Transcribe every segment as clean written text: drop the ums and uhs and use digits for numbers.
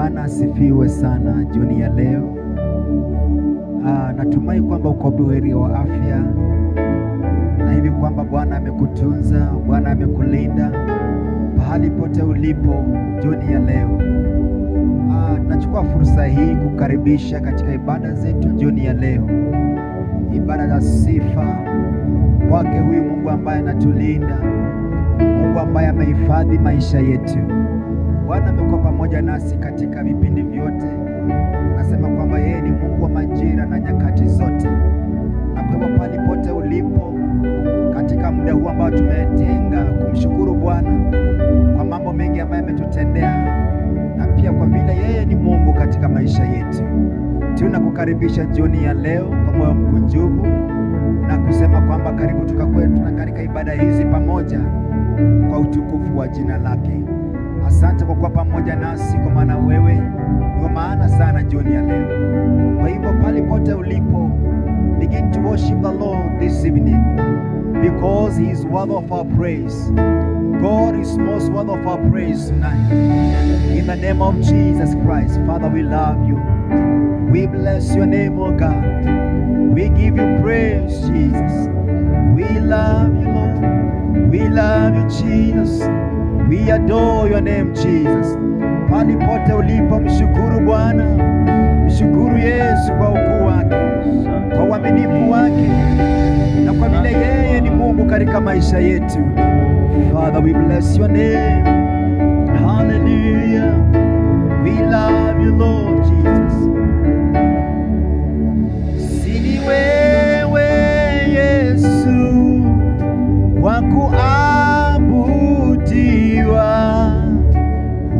Bwana asifiwe sana jioni ya leo. Natumai kwamba uko buheri wa afya na hivi kwamba Bwana amekutunza, Bwana amekulinda pahali pote ulipo jioni ya leo. Tunachukua fursa hii kukaribisha katika ibada zetu jioni ya leo, ibada za sifa kwake huyu Mungu ambaye anatulinda, Mungu ambaye amehifadhi maisha yetu. Bwana amekuwa pamoja nasi katika vipindi vyote. Nasema kwamba yeye ni Mungu wa majira na nyakati zote, na kwa hivyo pale pote ulipo katika muda huu ambao tumetenga kumshukuru Bwana kwa mambo mengi ambayo ametutendea, na pia kwa vile yeye ni Mungu katika maisha yetu, tunakukaribisha jioni ya leo kwa moyo mkunjufu na kusema kwamba karibu tukakwetu na katika ibada hizi pamoja kwa utukufu wa jina lake. Asante kwa kuwa pamoja nasi, kwa maana wewe ni wa maana sana jioni ya leo. Kwa hivyo pale pote ulipo, begin to worship the Lord this evening, because he is worthy of our praise. God is most worthy of our praise tonight. In the name of Jesus Christ, Father, we love you. We bless your name, O God. We give you praise, Jesus. We love you, Lord. We love you, Jesus. We adore your name, Jesus. Pali pote ulipo, mshukuru Bwana, mshukuru Yesu kwa ukuu wake, kwa uaminifu wake, na kwa vile yeye ni Mungu katika maisha yetu. Father, we bless your name. Hallelujah. We love you, Lord Jesus. Sini wewe Yesu wakuabudiwa,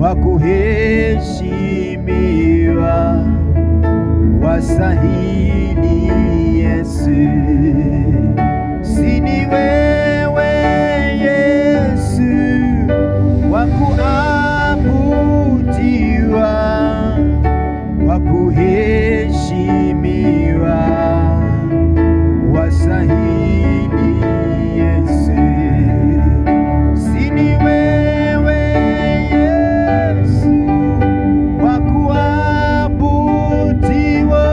wakuheshimiwa, wasahili Yesu. Sini wewe Yesu wakuabudiwa, wakuheshimiwa, wasahili Yesu. Sini wewe Yesu wakuabudiwa,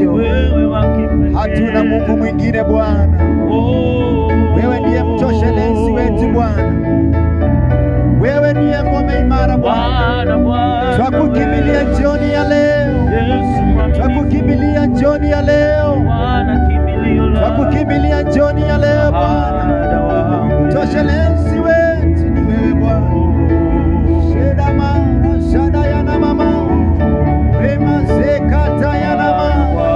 mwisho. Hatuna Mungu mwingine Bwana. Wewe ndiye mtoshelezi wetu Bwana. Wewe ndiye ngome imara Bwana. Twakukimbilia jioni ya leo. Twakukimbilia jioni ya leo. Twakukimbilia jioni ya leo Bwana. Mtoshelezi wetu ni wewe Bwana. Shedama shada ya na mama. Rema zekata ya na mama.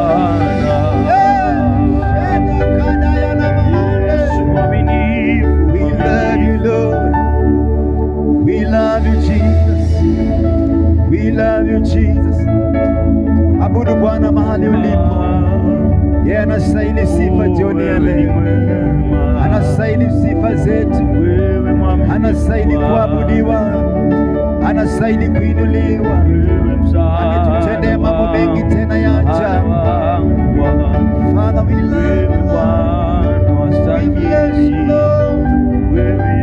Sheda kada ya na mama. We love you Lord. We love you Jesus. We love you Jesus. Abudu Bwana mahali ulipo. Yeye anastahili sifa jioni ya leo. Anastahili sifa zetu. Anastahili kuabudiwa. Anastahili kuinuliwa. Ametutendea mambo mengi tena ya ajabu. Father, we love you Lord. We bless you Lord.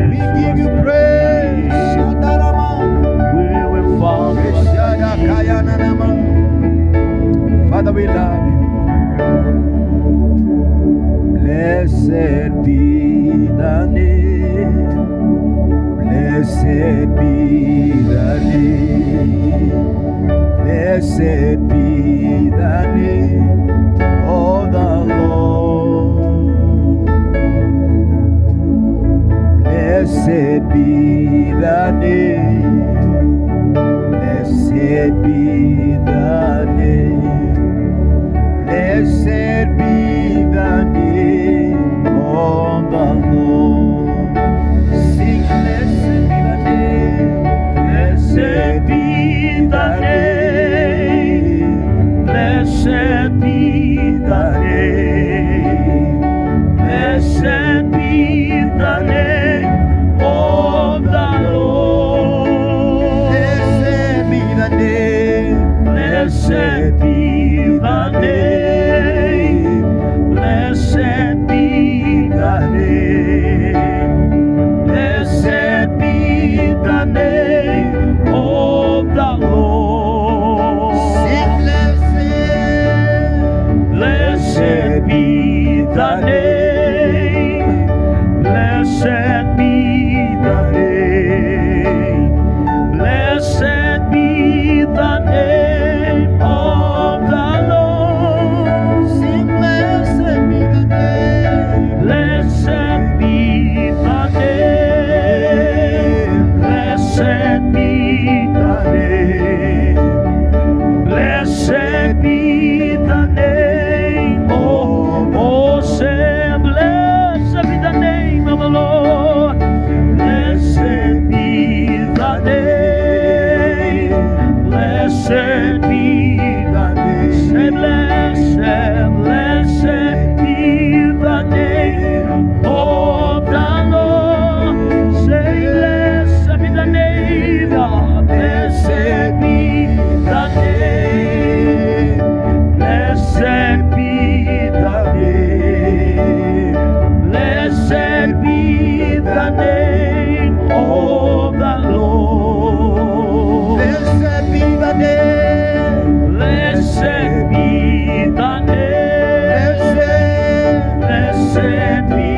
We give you praise. Shadarama. Shadakayananama. Father, we love you. Blessed be the name. Blessed be the name. Blessed be the name of the Lord. Blessed be the name. Blessed be the name. Blessed be the name of the Lord. Sing, blessed be the name. Blessed be the name. Blessed be the name. Blessed be the name of the Lord. Blessed be the name. Blessed be the name. Blessed be the name. Blessed be the name of the Lord. Sing, blessed be the name. Blessed be the name. Blessed be the name of the Lord. Sing, blessed be the name. Blessed be the name. Blessed be the name. Blessed be the name of say, blessed be the name of the Lord. Blessed be the name. Blessed be the name. Say, blessed be the name of the Lord. Say, blessed be the name. Blessed be the name. Blessed be the name. Blessed be the name of the Lord. Blessed be the name. Blessed be the name. Blessed be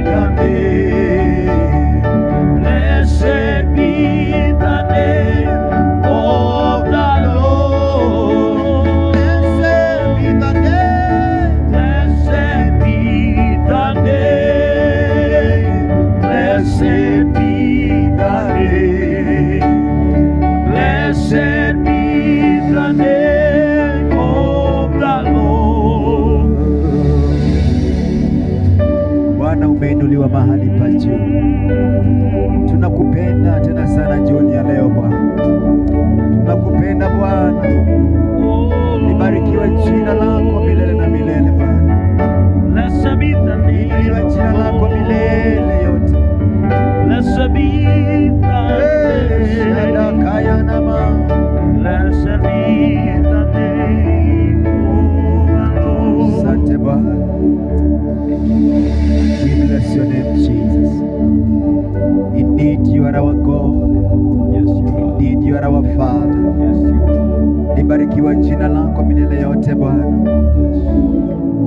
the name. Blessed be the name of the Lord. Blessed be the name. Blessed be the name. Blessed be the name. Blessed be the name of the Lord. Bwana, umeinuliwa mahali pa juu. Tunakupenda tena sana jioni ya leo Bwana. Tunakupenda Bwana. Libarikiwe jina lako milele na milele Bwana. Blessed be the name. Libarikiwe jina lako milele yote. Blessed be the name. Blessed be the name of the Lord. Asante Bwana. We bless your name Jesus. Indeed you are our God. Yes you are. Indeed you are our Father. Yes you are. Libarikiwe jina lako milele yote Bwana.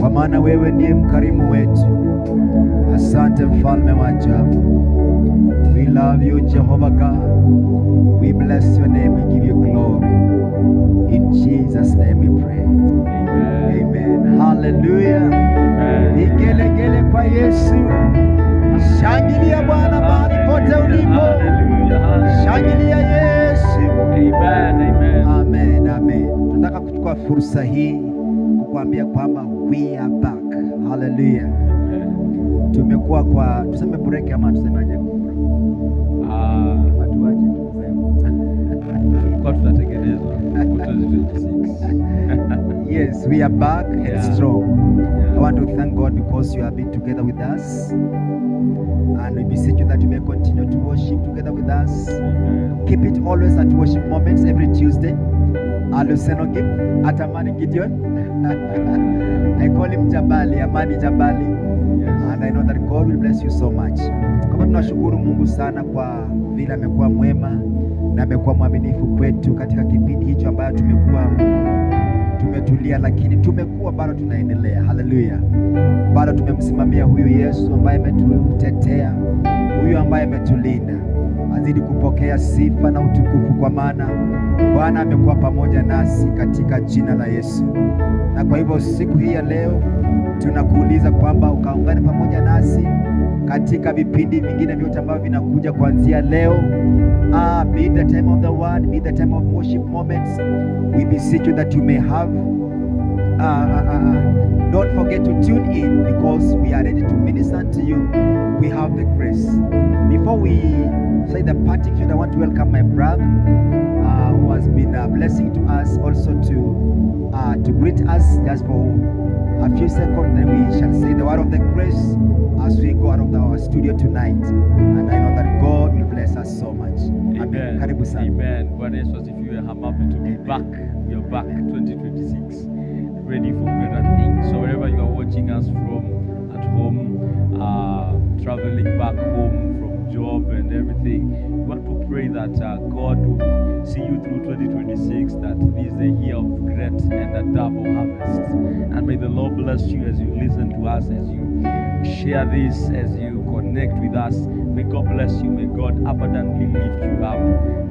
kwa maana wewe ndiye mkarimu wetu. Asante mfalme wa ajabu. We love you, Jehovah God. We bless your name. We give you glory. In Jesus' name we pray. Amen. Amen. Hallelujah. Amen. Vigelegele kwa Yesu. Shangilia Bwana mahali pote ulipo. Shangilia Yesu. Amen. Amen. Amen. Amen. Tunataka kuchukua fursa hii kukuambia kwamba we are back. Hallelujah. Tumekuwa kwa tuseme break ama tusemaje? Tuache tuseme. Tulikuwa tunatengenezwa 2026. Yes, we are back and strong. I want to thank God because you have been together with us. And we beseech you that you may continue to worship together with us. Keep it always at worship moments every Tuesday. Aluseno Gip at Amani Gideon. I call him Jabali, Amani Jabali. And I know that God will bless you so much. Kama tunashukuru Mungu sana kwa vile amekuwa mwema na amekuwa mwaminifu kwetu katika kipindi hicho ambayo tumetulia, lakini tumekuwa bado tunaendelea. Haleluya. Bado tumemsimamia huyu Yesu ambaye ametutetea, huyu ambaye ametulinda. Azidi kupokea sifa na utukufu, kwa maana Bwana amekuwa pamoja nasi katika jina la Yesu. Na kwa hivyo siku hii ya leo tunakuuliza kwamba ukaungane pamoja nasi katika vipindi vingine vyote ambavyo vinakuja kuanzia leo. Be the time of the word, be the time of worship moments. We beseech you that you may have don't forget to tune in, because we are ready to minister to you. We have the grace. Before we say the parting shot, I want to welcome my brother who has been a blessing to us, also to greet us just for a few seconds, then we shall say the word of the grace as we go out of our studio tonight. And I know that God will bless us so much. Amen. Karibu sana. Amen. Bwana Yesu asifiwe. I'm happy to be back. We are back 2026, ready for better things. So wherever you are watching us from, at home, traveling back home from job and everything, we want to pray that God will see you through 2026, that this is the year of great and a double harvest. And may the Lord bless you as you listen to us, as you share this, as you connect with us. May God bless you. May God abundantly lift you up.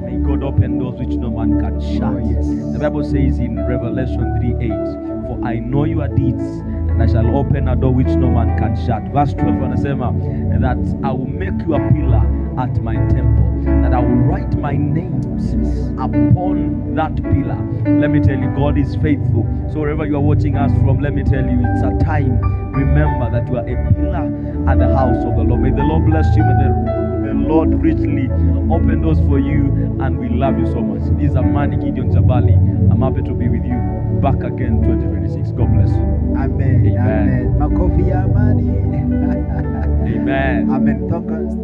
May God open doors which no man can shut. Oh, yes. The Bible says in Revelation 3:8, for I know your deeds, and I shall open a door which no man can shut. Verse 12 anasema that I will make you a pillar at my temple, that I will write my names upon that pillar. Let me tell you, God is faithful. So wherever you are watching us from, let me tell you, it's a time. Remember that you are a pillar at the house of the Lord. May the Lord bless you. May the Lord richly open doors for you, and we love you so much. This is Amani Gideon Jabali. I'm happy to be with you back again 2026. God bless you. Amen. Amen. Makofi ya Amani. Amen. Amen.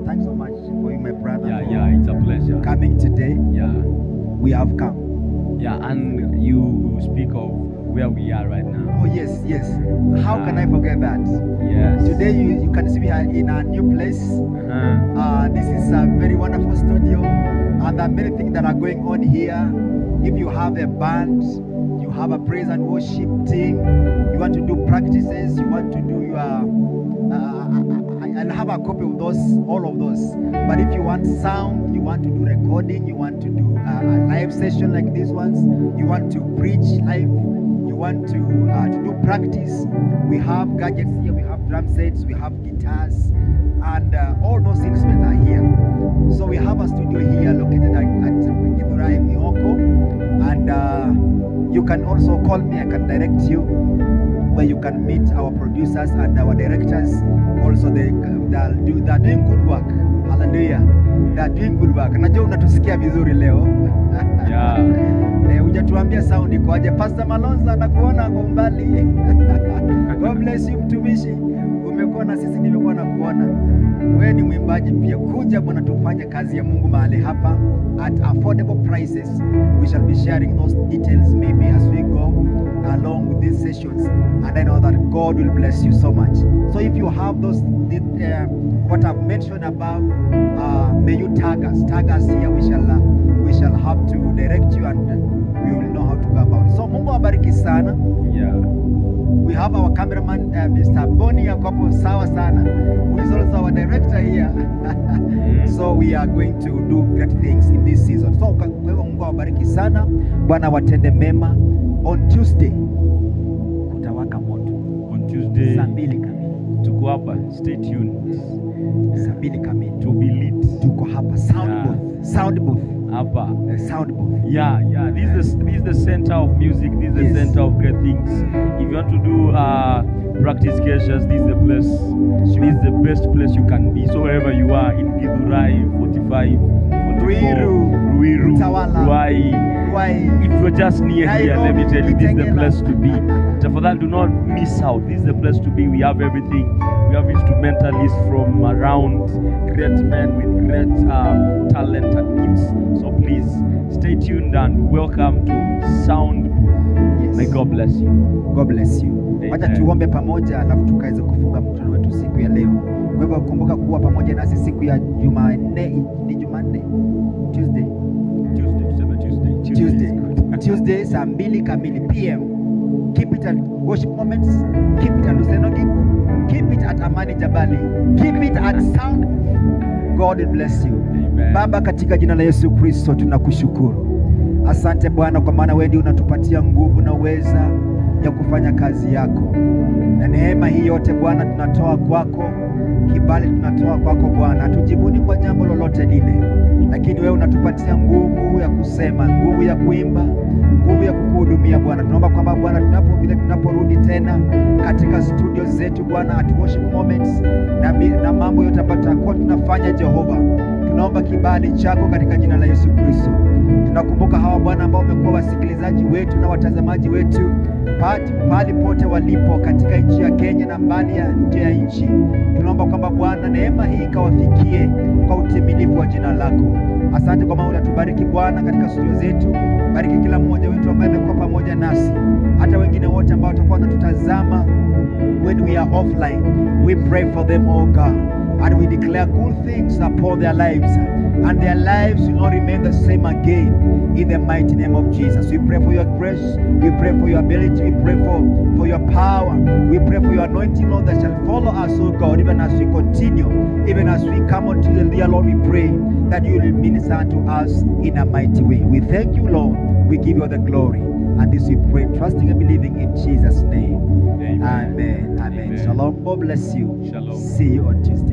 Thanks so much for you, my brother. Yeah, it's a pleasure coming today. Yeah, we have come. Yeah, and you speak of where we are right now. Oh yes. How can I forget that? Yes. Today you can see we are in a new place. This is a very wonderful studio, and there are many things that are going on here. If you have a band, you have a praise and worship team, you want to do practices, you want to do your and have a copy of those, all of those. But if you want sound, you want to do recording, you want to do a live session like these ones, you want to preach live, you want to do practice, we have gadgets here, we have drum sets, we have guitars, and all those instruments are here. So we have a studio here located at Githurai Mioko, and you can also call me. I can direct you where you can meet our producers and our directors. Also they're doing good work. Hallelujah. They're doing good work. Najua unatusikia vizuri leo. Yeah. Hujatuambia sound ikoje. Pastor Malonza nakuona kwa umbali. God bless you mtumishi. Umekuwa na sisi, nimekuwa na kuona. Wewe ni mwimbaji pia. Kuja bwana, tufanye kazi ya Mungu mahali hapa at affordable prices. We shall be sharing those details maybe as we go along with these sessions, and I know that God will bless you so much. So if you have those what I've mentioned above, may you tag us here. We shall have to direct you, and we will know how to go about it. So Mungu awabariki sana. Yeah. We have our cameraman Mr. Boni Yakobo sawa sana, who is also our director here. So we are going to do great things in this season. So kwa hivyo Mungu awabariki sana. Bwana watende mema. On Tuesday kutawaka moto. On Tuesday saa 2 kamili tuko hapa. Stay tuned. Saa 2 kamili To be lit. tuko hapa sound booth Hapa. sound booth. Yeah. This is the center of music. This is the center of great things. If you want to do practice caches, this is the place. This is the best place you can be. So wherever you are in Githurai 45, 44, Ruiru, Ruai. If you're just near here, let me tell you, this is the place to be. Tafadhali, do not miss out. This is the place to be. We have everything. We have instrumentalists from around, great men with great talent and gifts. So please stay tuned and welcome to Sound Booth. Yes. May God bless you. God bless you. Wacha tuombe pamoja alafu tukaweze kufunga mkutano wetu siku ya leo. Kwa hivyo kumbuka kuwa pamoja nasi siku ya Jumanne, ni Jumanne? Tuesday saa 2 kamili PM. Keep it at Worship Moments, keep it at Lusenogi, keep it at Amani Jabali, keep it at Sound. God will bless you. Amen. Baba, katika jina la Yesu Kristo tunakushukuru. Asante Bwana kwa maana wewe ndiye unatupatia nguvu na uweza ya kufanya kazi yako. Na neema hii yote Bwana tunatoa kwako, kibali tunatoa kwako Bwana. Hatujivuni kwa jambo lolote lile, lakini wewe unatupatia nguvu ya kusema, nguvu ya kuimba, nguvu ya kukuhudumia Bwana. Tunaomba kwamba Bwana tunaporudi tena katika studio zetu Bwana, at Worship Moments na mambo yote ambayo tutakuwa tunafanya Jehova, tunaomba kibali chako katika jina la Yesu Kristo. Tunakumbuka hawa Bwana ambao wamekuwa wasikilizaji wetu na watazamaji wetu pahali pote walipo katika nchi ya Kenya na mbali ya nje ya nchi. Tunaomba kwamba Bwana neema hii ikawafikie kwa utimilifu wa jina lako. Asante kwa maana unatubariki Bwana katika studio zetu. Bariki kila mmoja wetu ambaye amekuwa pamoja nasi, hata wengine wote ambao watakuwa wanatutazama when we are offline. We pray for them, oh God, and we declare good things upon their lives, and their lives will not remain the same again, in the mighty name of Jesus. We pray for your grace, we pray for your ability, we pray for your power, we pray for your anointing, Lord, that shall follow us, oh God, even as we continue, even as we come unto the dear Lord. We pray that you will minister unto us in a mighty way. We thank you, Lord. We give you the glory, and this we pray, trusting and believing in Jesus' name. Amen. Amen. Amen. Shalom. God bless you. Shalom. See you on Tuesday.